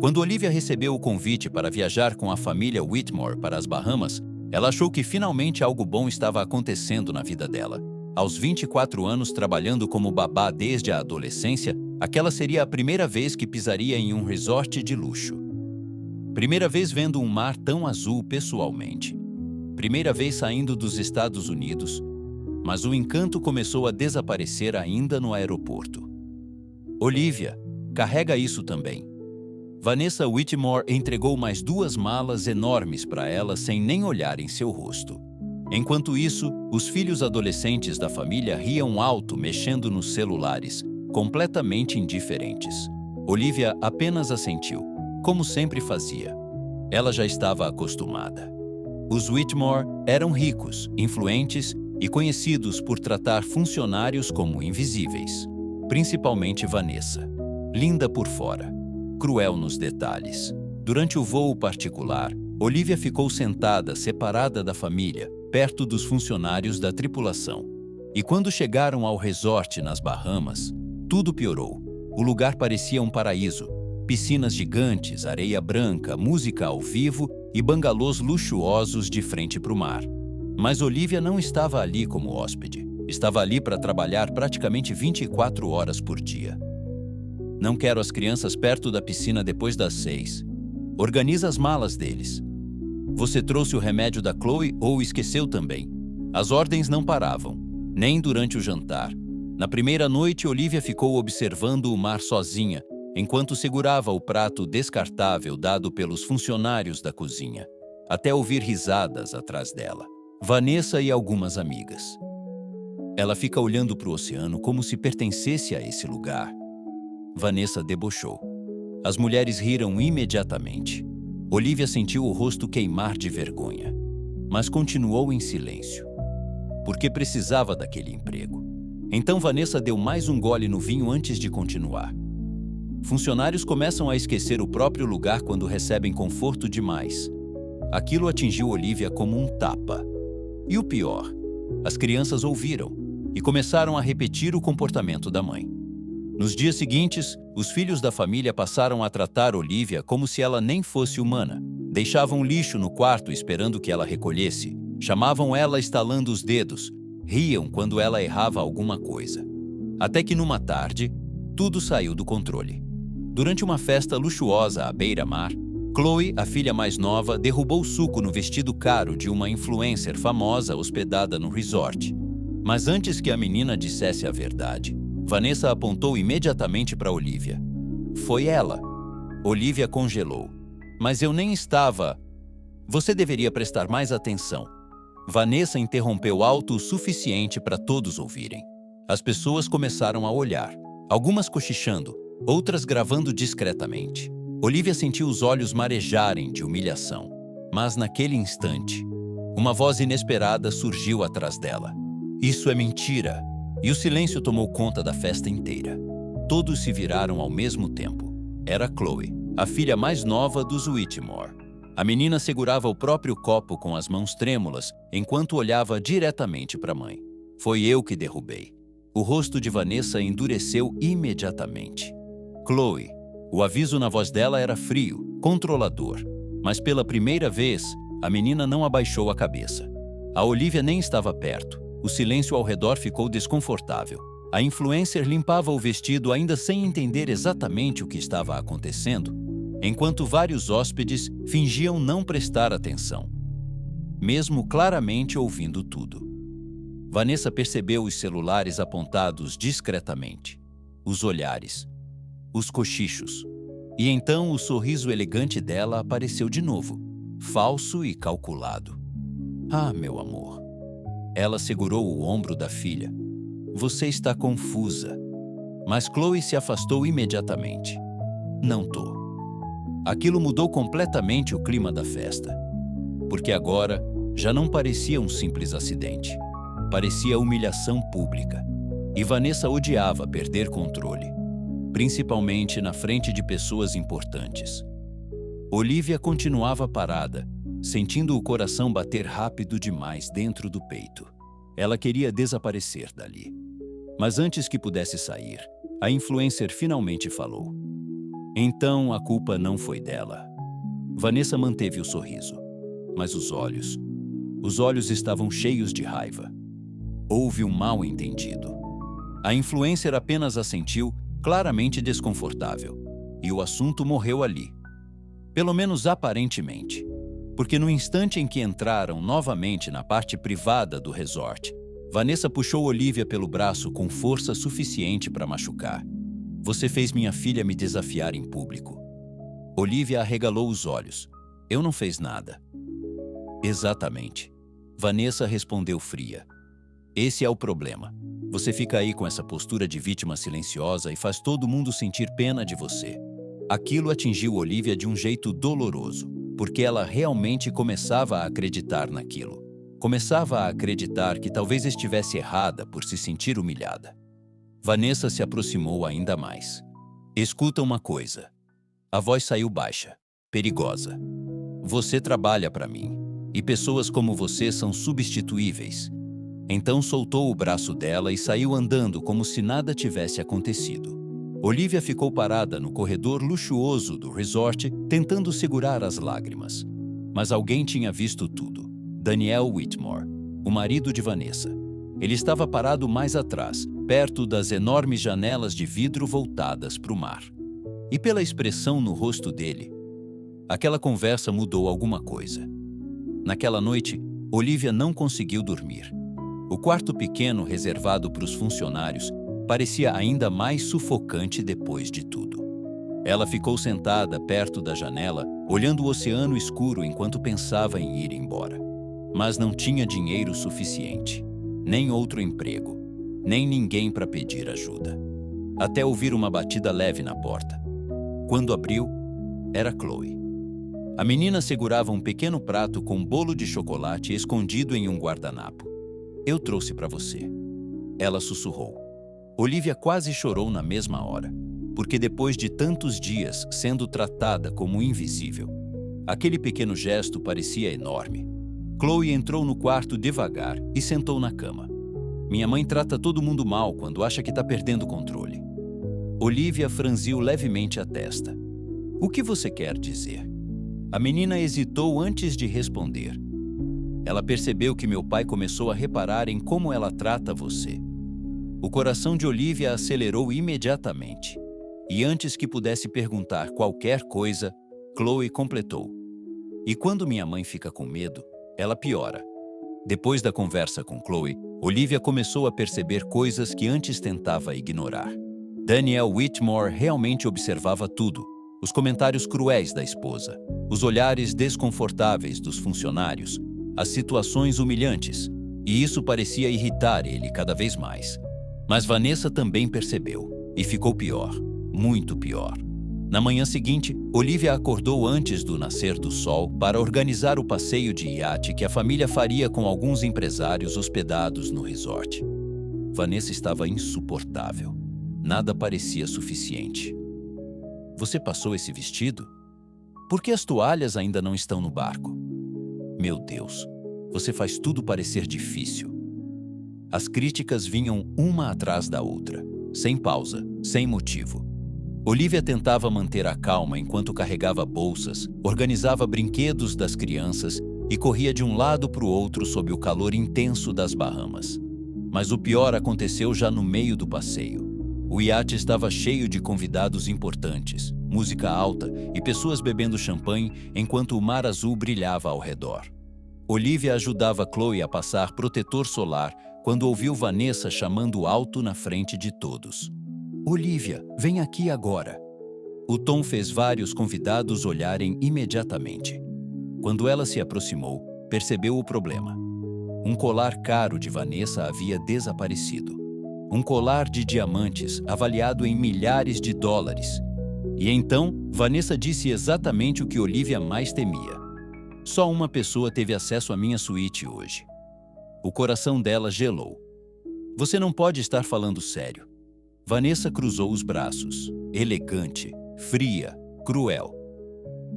Quando Olivia recebeu o convite para viajar com a família Whitmore para as Bahamas, ela achou que finalmente algo bom estava acontecendo na vida dela. Aos 24 anos, trabalhando como babá desde a adolescência, aquela seria a primeira vez que pisaria em um resort de luxo. Primeira vez vendo um mar tão azul pessoalmente. Primeira vez saindo dos Estados Unidos. Mas o encanto começou a desaparecer ainda no aeroporto. Olivia, carrega isso também. Vanessa Whitmore entregou mais 2 malas enormes para ela sem nem olhar em seu rosto. Enquanto isso, os filhos adolescentes da família riam alto mexendo nos celulares, completamente indiferentes. Olivia apenas assentiu, como sempre fazia. Ela já estava acostumada. Os Whitmore eram ricos, influentes e conhecidos por tratar funcionários como invisíveis. Principalmente Vanessa. Linda por fora, cruel nos detalhes. Durante o voo particular, Olivia ficou sentada, separada da família, perto dos funcionários da tripulação. E quando chegaram ao resort nas Bahamas, tudo piorou. O lugar parecia um paraíso. Piscinas gigantes, areia branca, música ao vivo e bangalôs luxuosos de frente para o mar. Mas Olivia não estava ali como hóspede. Estava ali para trabalhar praticamente 24 horas por dia. Não quero as crianças perto da piscina depois das 6. Organiza as malas deles. Você trouxe o remédio da Chloe ou esqueceu também? As ordens não paravam, nem durante o jantar. Na primeira noite, Olivia ficou observando o mar sozinha, enquanto segurava o prato descartável dado pelos funcionários da cozinha, até ouvir risadas atrás dela. Vanessa e algumas amigas. Ela fica olhando para o oceano como se pertencesse a esse lugar. Vanessa debochou. As mulheres riram imediatamente. Olivia sentiu o rosto queimar de vergonha, mas continuou em silêncio, porque precisava daquele emprego. Então Vanessa deu mais um gole no vinho antes de continuar. Funcionários começam a esquecer o próprio lugar quando recebem conforto demais. Aquilo atingiu Olivia como um tapa. E o pior, as crianças ouviram e começaram a repetir o comportamento da mãe. Nos dias seguintes, os filhos da família passaram a tratar Olivia como se ela nem fosse humana. Deixavam lixo no quarto esperando que ela recolhesse. Chamavam ela estalando os dedos. Riam quando ela errava alguma coisa. Até que numa tarde, tudo saiu do controle. Durante uma festa luxuosa à beira-mar, Chloe, a filha mais nova, derrubou suco no vestido caro de uma influencer famosa hospedada no resort. Mas antes que a menina dissesse a verdade, Vanessa apontou imediatamente para Olivia. Foi ela. Olivia congelou. Mas eu nem estava... Você deveria prestar mais atenção. Vanessa interrompeu alto o suficiente para todos ouvirem. As pessoas começaram a olhar, algumas cochichando, outras gravando discretamente. Olivia sentiu os olhos marejarem de humilhação. Mas naquele instante, uma voz inesperada surgiu atrás dela. Isso é mentira! E o silêncio tomou conta da festa inteira. Todos se viraram ao mesmo tempo. Era Chloe, a filha mais nova dos Whitmore. A menina segurava o próprio copo com as mãos trêmulas enquanto olhava diretamente para a mãe. Foi eu que derrubei. O rosto de Vanessa endureceu imediatamente. Chloe. O aviso na voz dela era frio, controlador. Mas pela primeira vez, a menina não abaixou a cabeça. A Olivia nem estava perto. O silêncio ao redor ficou desconfortável. A influencer limpava o vestido ainda sem entender exatamente o que estava acontecendo, enquanto vários hóspedes fingiam não prestar atenção, mesmo claramente ouvindo tudo. Vanessa percebeu os celulares apontados discretamente, os olhares, os cochichos, e então o sorriso elegante dela apareceu de novo, falso e calculado. Ah, meu amor. Ela segurou o ombro da filha. Você está confusa. Mas Chloe se afastou imediatamente. Não tô. Aquilo mudou completamente o clima da festa. Porque agora já não parecia um simples acidente. Parecia humilhação pública. E Vanessa odiava perder controle, principalmente na frente de pessoas importantes. Olivia continuava parada, sentindo o coração bater rápido demais dentro do peito. Ela queria desaparecer dali. Mas antes que pudesse sair, a influencer finalmente falou. Então a culpa não foi dela. Vanessa manteve o sorriso, mas os olhos estavam cheios de raiva. Houve um mal-entendido. A influencer apenas assentiu, claramente desconfortável, e o assunto morreu ali. Pelo menos aparentemente, porque no instante em que entraram novamente na parte privada do resort, Vanessa puxou Olivia pelo braço com força suficiente para machucar. Você fez minha filha me desafiar em público. Olivia arregalou os olhos. Eu não fiz nada. Exatamente. Vanessa respondeu fria. Esse é o problema. Você fica aí com essa postura de vítima silenciosa e faz todo mundo sentir pena de você. Aquilo atingiu Olivia de um jeito doloroso, porque ela realmente começava a acreditar naquilo. Começava a acreditar que talvez estivesse errada por se sentir humilhada. Vanessa se aproximou ainda mais. Escuta uma coisa. A voz saiu baixa, perigosa. Você trabalha para mim, e pessoas como você são substituíveis. Então soltou o braço dela e saiu andando como se nada tivesse acontecido. Olivia ficou parada no corredor luxuoso do resort, tentando segurar as lágrimas. Mas alguém tinha visto tudo. Daniel Whitmore, o marido de Vanessa. Ele estava parado mais atrás, perto das enormes janelas de vidro voltadas para o mar. E pela expressão no rosto dele, aquela conversa mudou alguma coisa. Naquela noite, Olivia não conseguiu dormir. O quarto pequeno reservado para os funcionários parecia ainda mais sufocante depois de tudo. Ela ficou sentada perto da janela, olhando o oceano escuro enquanto pensava em ir embora. Mas não tinha dinheiro suficiente, nem outro emprego, nem ninguém para pedir ajuda. Até ouvir uma batida leve na porta. Quando abriu, era Chloe. A menina segurava um pequeno prato com bolo de chocolate escondido em um guardanapo. Eu trouxe para você. Ela sussurrou. Olivia quase chorou na mesma hora, porque depois de tantos dias sendo tratada como invisível, aquele pequeno gesto parecia enorme. Chloe entrou no quarto devagar e sentou na cama. Minha mãe trata todo mundo mal quando acha que está perdendo o controle. Olivia franziu levemente a testa. O que você quer dizer? A menina hesitou antes de responder. Ela percebeu que meu pai começou a reparar em como ela trata você. O coração de Olivia acelerou imediatamente. E antes que pudesse perguntar qualquer coisa, Chloe completou. E quando minha mãe fica com medo, ela piora. Depois da conversa com Chloe, Olivia começou a perceber coisas que antes tentava ignorar. Daniel Whitmore realmente observava tudo. Os comentários cruéis da esposa, os olhares desconfortáveis dos funcionários, as situações humilhantes, e isso parecia irritar ele cada vez mais. Mas Vanessa também percebeu, e ficou pior, muito pior. Na manhã seguinte, Olivia acordou antes do nascer do sol para organizar o passeio de iate que a família faria com alguns empresários hospedados no resort. Vanessa estava insuportável. Nada parecia suficiente. Você passou esse vestido? Por que as toalhas ainda não estão no barco? Meu Deus, você faz tudo parecer difícil. As críticas vinham uma atrás da outra, sem pausa, sem motivo. Olivia tentava manter a calma enquanto carregava bolsas, organizava brinquedos das crianças e corria de um lado para o outro sob o calor intenso das Bahamas. Mas o pior aconteceu já no meio do passeio. O iate estava cheio de convidados importantes, música alta e pessoas bebendo champanhe enquanto o mar azul brilhava ao redor. Olivia ajudava Chloe a passar protetor solar quando ouviu Vanessa chamando alto na frente de todos. Olivia, vem aqui agora. O tom fez vários convidados olharem imediatamente. Quando ela se aproximou, percebeu o problema. Um colar caro de Vanessa havia desaparecido. Um colar de diamantes avaliado em milhares de dólares. E então, Vanessa disse exatamente o que Olivia mais temia. Só uma pessoa teve acesso à minha suíte hoje. O coração dela gelou. Você não pode estar falando sério. Vanessa cruzou os braços, elegante, fria, cruel.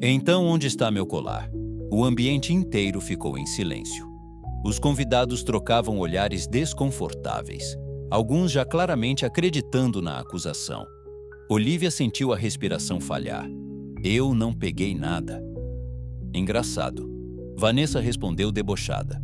Então, onde está meu colar? O ambiente inteiro ficou em silêncio. Os convidados trocavam olhares desconfortáveis, alguns já claramente acreditando na acusação. Olivia sentiu a respiração falhar. Eu não peguei nada. Engraçado. Vanessa respondeu debochada.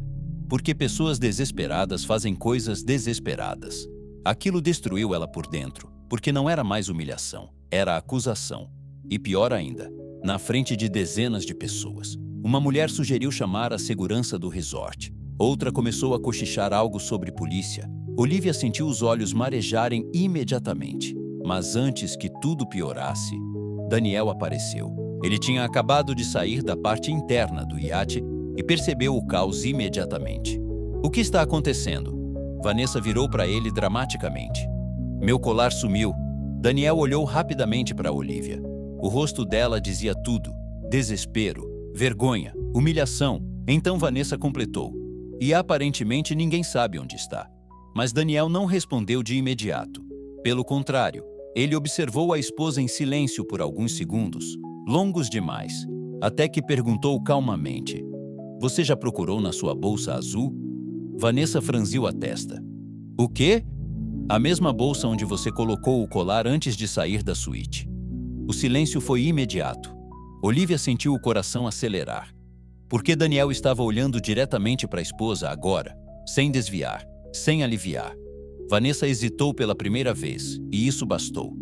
Porque pessoas desesperadas fazem coisas desesperadas. Aquilo destruiu ela por dentro, porque não era mais humilhação, era acusação. E pior ainda, na frente de dezenas de pessoas. Uma mulher sugeriu chamar a segurança do resort. Outra começou a cochichar algo sobre polícia. Olivia sentiu os olhos marejarem imediatamente. Mas antes que tudo piorasse, Daniel apareceu. Ele tinha acabado de sair da parte interna do iate e percebeu o caos imediatamente. O que está acontecendo? Vanessa virou para ele dramaticamente. Meu colar sumiu. Daniel olhou rapidamente para Olivia. O rosto dela dizia tudo. Desespero, vergonha, humilhação. Então Vanessa completou. E aparentemente ninguém sabe onde está. Mas Daniel não respondeu de imediato. Pelo contrário, ele observou a esposa em silêncio por alguns segundos, longos demais, até que perguntou calmamente: "Você já procurou na sua bolsa azul?" Vanessa franziu a testa. "O quê?" "A mesma bolsa onde você colocou o colar antes de sair da suíte." O silêncio foi imediato. Olivia sentiu o coração acelerar. Porque Daniel estava olhando diretamente para a esposa agora, sem desviar, sem aliviar. Vanessa hesitou pela primeira vez, e isso bastou.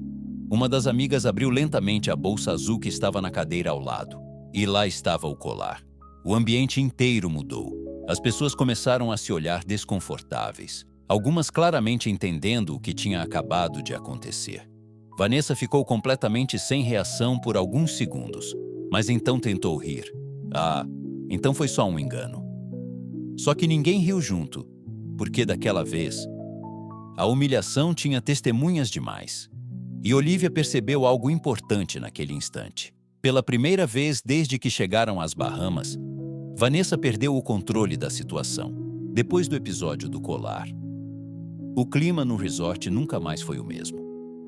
Uma das amigas abriu lentamente a bolsa azul que estava na cadeira ao lado. E lá estava o colar. O ambiente inteiro mudou. As pessoas começaram a se olhar desconfortáveis, algumas claramente entendendo o que tinha acabado de acontecer. Vanessa ficou completamente sem reação por alguns segundos, mas então tentou rir. Então foi só um engano. Só que ninguém riu junto, porque daquela vez, a humilhação tinha testemunhas demais. E Olivia percebeu algo importante naquele instante. Pela primeira vez desde que chegaram às Bahamas, Vanessa perdeu o controle da situação, depois do episódio do colar. O clima no resort nunca mais foi o mesmo.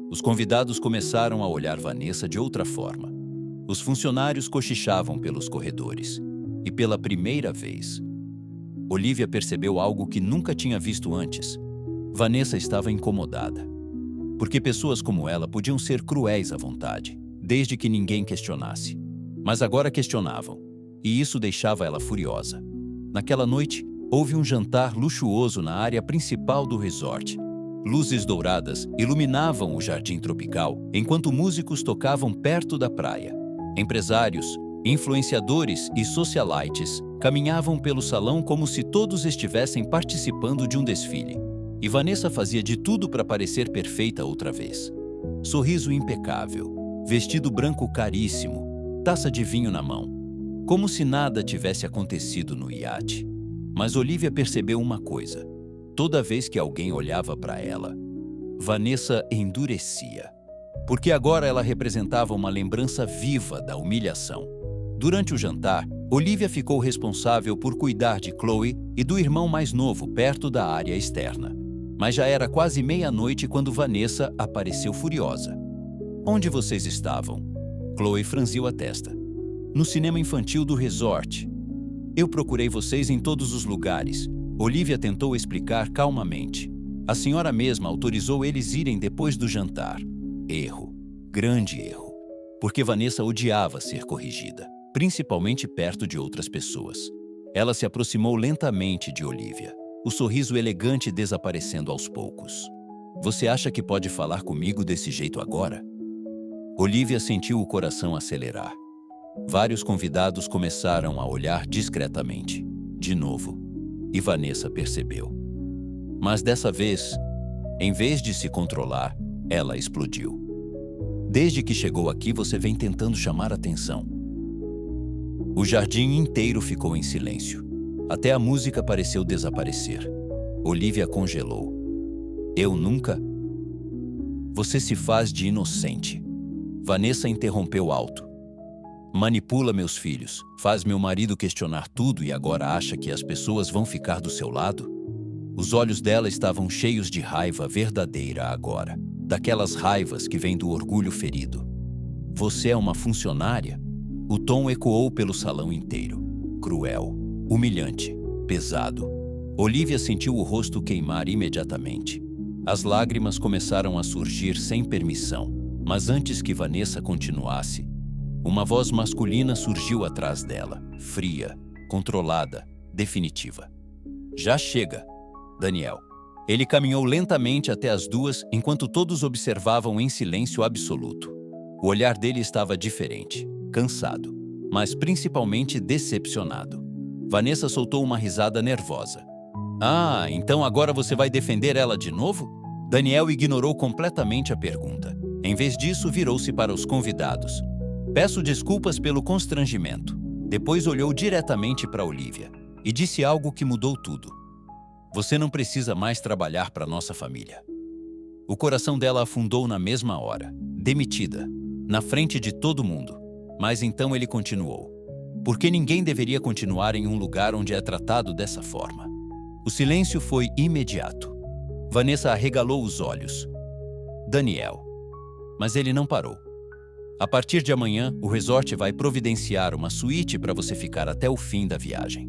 Os convidados começaram a olhar Vanessa de outra forma. Os funcionários cochichavam pelos corredores. E pela primeira vez, Olivia percebeu algo que nunca tinha visto antes. Vanessa estava incomodada. Porque pessoas como ela podiam ser cruéis à vontade, desde que ninguém questionasse. Mas agora questionavam, e isso deixava ela furiosa. Naquela noite, houve um jantar luxuoso na área principal do resort. Luzes douradas iluminavam o jardim tropical, enquanto músicos tocavam perto da praia. Empresários, influenciadores e socialites caminhavam pelo salão como se todos estivessem participando de um desfile. E Vanessa fazia de tudo para parecer perfeita outra vez. Sorriso impecável, vestido branco caríssimo, taça de vinho na mão. Como se nada tivesse acontecido no iate. Mas Olivia percebeu uma coisa. Toda vez que alguém olhava para ela, Vanessa endurecia. Porque agora ela representava uma lembrança viva da humilhação. Durante o jantar, Olivia ficou responsável por cuidar de Chloe e do irmão mais novo perto da área externa. Mas já era quase meia-noite quando Vanessa apareceu furiosa. "Onde vocês estavam?" Chloe franziu a testa. "No cinema infantil do resort. Eu procurei vocês em todos os lugares." Olivia tentou explicar calmamente. A senhora mesma autorizou eles irem depois do jantar. Erro. Grande erro. Porque Vanessa odiava ser corrigida, principalmente perto de outras pessoas. Ela se aproximou lentamente de Olivia, o sorriso elegante desaparecendo aos poucos. "Você acha que pode falar comigo desse jeito agora?" Olivia sentiu o coração acelerar. Vários convidados começaram a olhar discretamente, de novo, e Vanessa percebeu. Mas dessa vez, em vez de se controlar, ela explodiu. "Desde que chegou aqui, você vem tentando chamar atenção." O jardim inteiro ficou em silêncio. Até a música pareceu desaparecer. Olivia congelou. "Eu nunca..." "Você se faz de inocente." Vanessa interrompeu alto. "Manipula meus filhos, faz meu marido questionar tudo e agora acha que as pessoas vão ficar do seu lado?" Os olhos dela estavam cheios de raiva verdadeira agora, daquelas raivas que vêm do orgulho ferido. "Você é uma funcionária?" O tom ecoou pelo salão inteiro. Cruel, humilhante, pesado. Olivia sentiu o rosto queimar imediatamente. As lágrimas começaram a surgir sem permissão, Mas antes que Vanessa continuasse, uma voz masculina surgiu atrás dela, fria, controlada, definitiva. Já chega, Daniel. Ele caminhou lentamente até as duas enquanto todos observavam em silêncio absoluto. O olhar dele estava diferente, cansado, mas principalmente decepcionado. Vanessa soltou uma risada nervosa. Ah, então agora você vai defender ela de novo? Daniel ignorou completamente a pergunta. Em vez disso, virou-se para os convidados. Peço desculpas pelo constrangimento. Depois olhou diretamente para Olivia e disse algo que mudou tudo. Você não precisa mais trabalhar para nossa família. O coração dela afundou na mesma hora, demitida, na frente de todo mundo. Mas então ele continuou. Porque ninguém deveria continuar em um lugar onde é tratado dessa forma. O silêncio foi imediato. Vanessa arregalou os olhos. Daniel. Mas ele não parou. A partir de amanhã, o resort vai providenciar uma suíte para você ficar até o fim da viagem.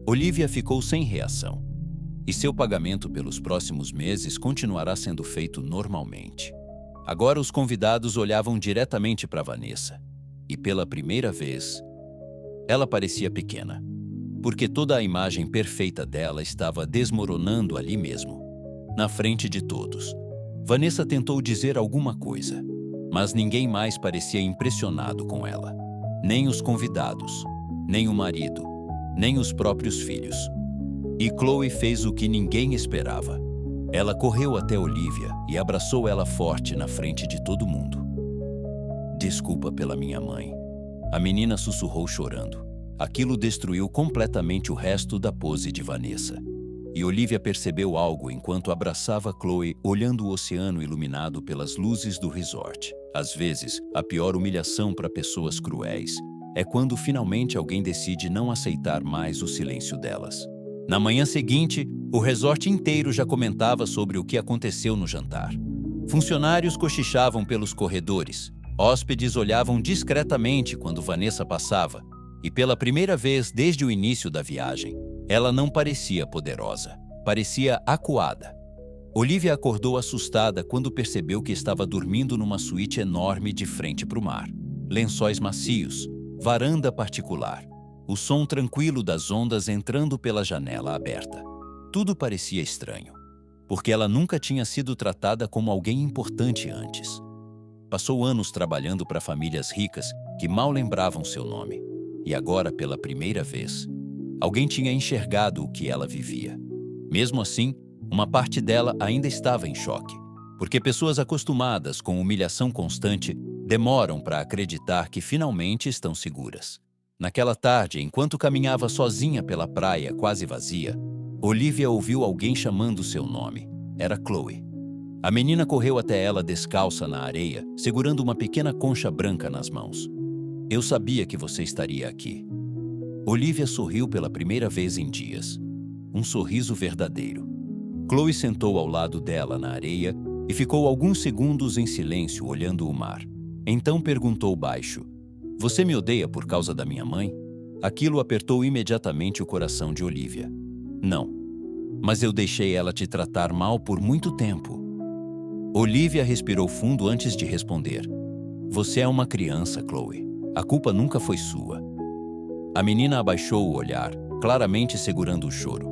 Olivia ficou sem reação. E seu pagamento pelos próximos meses continuará sendo feito normalmente. Agora os convidados olhavam diretamente para Vanessa. E pela primeira vez, ela parecia pequena. Porque toda a imagem perfeita dela estava desmoronando ali mesmo, na frente de todos. Vanessa tentou dizer alguma coisa, mas ninguém mais parecia impressionado com ela. Nem os convidados, nem o marido, nem os próprios filhos. E Chloe fez o que ninguém esperava. Ela correu até Olivia e abraçou ela forte na frente de todo mundo. Desculpa pela minha mãe. A menina sussurrou chorando. Aquilo destruiu completamente o resto da pose de Vanessa. E Olivia percebeu algo enquanto abraçava Chloe, olhando o oceano iluminado pelas luzes do resort. Às vezes, a pior humilhação para pessoas cruéis é quando finalmente alguém decide não aceitar mais o silêncio delas. Na manhã seguinte, o resort inteiro já comentava sobre o que aconteceu no jantar. Funcionários cochichavam pelos corredores. Hóspedes olhavam discretamente quando Vanessa passava. E pela primeira vez desde o início da viagem, ela não parecia poderosa, parecia acuada. Olivia acordou assustada quando percebeu que estava dormindo numa suíte enorme de frente para o mar. Lençóis macios, varanda particular, o som tranquilo das ondas entrando pela janela aberta. Tudo parecia estranho, porque ela nunca tinha sido tratada como alguém importante antes. Passou anos trabalhando para famílias ricas que mal lembravam seu nome. E agora, pela primeira vez, alguém tinha enxergado o que ela vivia. Mesmo assim, uma parte dela ainda estava em choque, porque pessoas acostumadas com humilhação constante demoram para acreditar que finalmente estão seguras. Naquela tarde, enquanto caminhava sozinha pela praia quase vazia, Olivia ouviu alguém chamando seu nome. Era Chloe. A menina correu até ela descalça na areia, segurando uma pequena concha branca nas mãos. Eu sabia que você estaria aqui. Olivia sorriu pela primeira vez em dias. Um sorriso verdadeiro. Chloe sentou ao lado dela na areia e ficou alguns segundos em silêncio olhando o mar. Então perguntou baixo: Você me odeia por causa da minha mãe? Aquilo apertou imediatamente o coração de Olivia. Não, mas eu deixei ela te tratar mal por muito tempo. Olivia respirou fundo antes de responder. Você é uma criança, Chloe. A culpa nunca foi sua. A menina abaixou o olhar, claramente segurando o choro.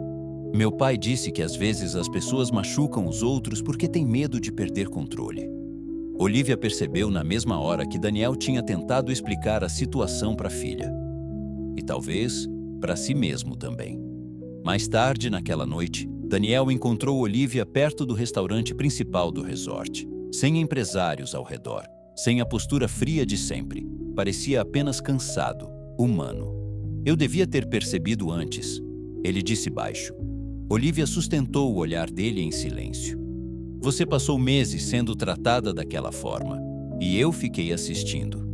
Meu pai disse que às vezes as pessoas machucam os outros porque têm medo de perder controle. Olivia percebeu na mesma hora que Daniel tinha tentado explicar a situação para a filha. E talvez para si mesmo também. Mais tarde, naquela noite, Daniel encontrou Olivia perto do restaurante principal do resort, sem empresários ao redor, sem a postura fria de sempre. Parecia apenas cansado, humano. Eu devia ter percebido antes, ele disse baixo. Olivia sustentou o olhar dele em silêncio. Você passou meses sendo tratada daquela forma, e eu fiquei assistindo.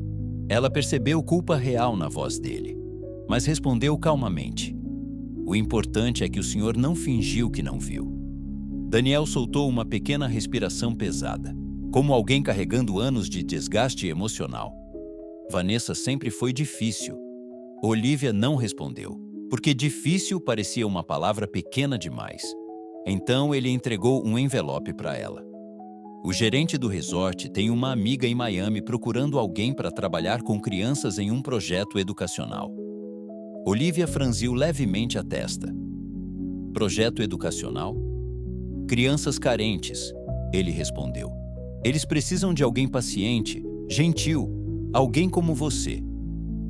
Ela percebeu culpa real na voz dele, mas respondeu calmamente. O importante é que o senhor não fingiu que não viu. Daniel soltou uma pequena respiração pesada, como alguém carregando anos de desgaste emocional. Vanessa sempre foi difícil. Olivia não respondeu, porque difícil parecia uma palavra pequena demais. Então ele entregou um envelope para ela. O gerente do resort tem uma amiga em Miami procurando alguém para trabalhar com crianças em um projeto educacional. Olivia franziu levemente a testa. Projeto educacional? Crianças carentes, ele respondeu. Eles precisam de alguém paciente, gentil, alguém como você.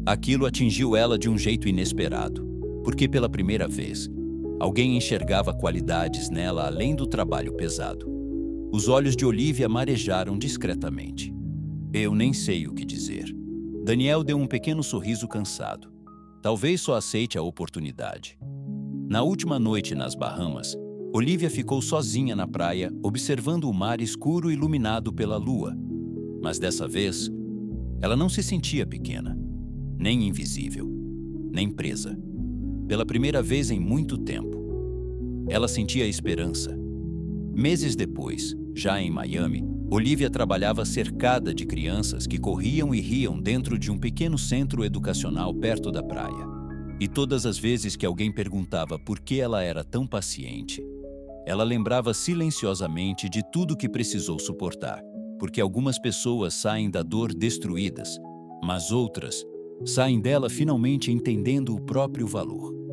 Aquilo atingiu ela de um jeito inesperado, porque pela primeira vez, alguém enxergava qualidades nela além do trabalho pesado. Os olhos de Olivia marejaram discretamente. Eu nem sei o que dizer. Daniel deu um pequeno sorriso cansado. Talvez só aceite a oportunidade. Na última noite nas Bahamas, Olivia ficou sozinha na praia, observando o mar escuro iluminado pela lua. Mas dessa vez, ela não se sentia pequena, nem invisível, nem presa. Pela primeira vez em muito tempo, ela sentia esperança. Meses depois, já em Miami, Olivia trabalhava cercada de crianças que corriam e riam dentro de um pequeno centro educacional perto da praia. E todas as vezes que alguém perguntava por que ela era tão paciente, ela lembrava silenciosamente de tudo que precisou suportar, porque algumas pessoas saem da dor destruídas, mas outras saem dela finalmente entendendo o próprio valor.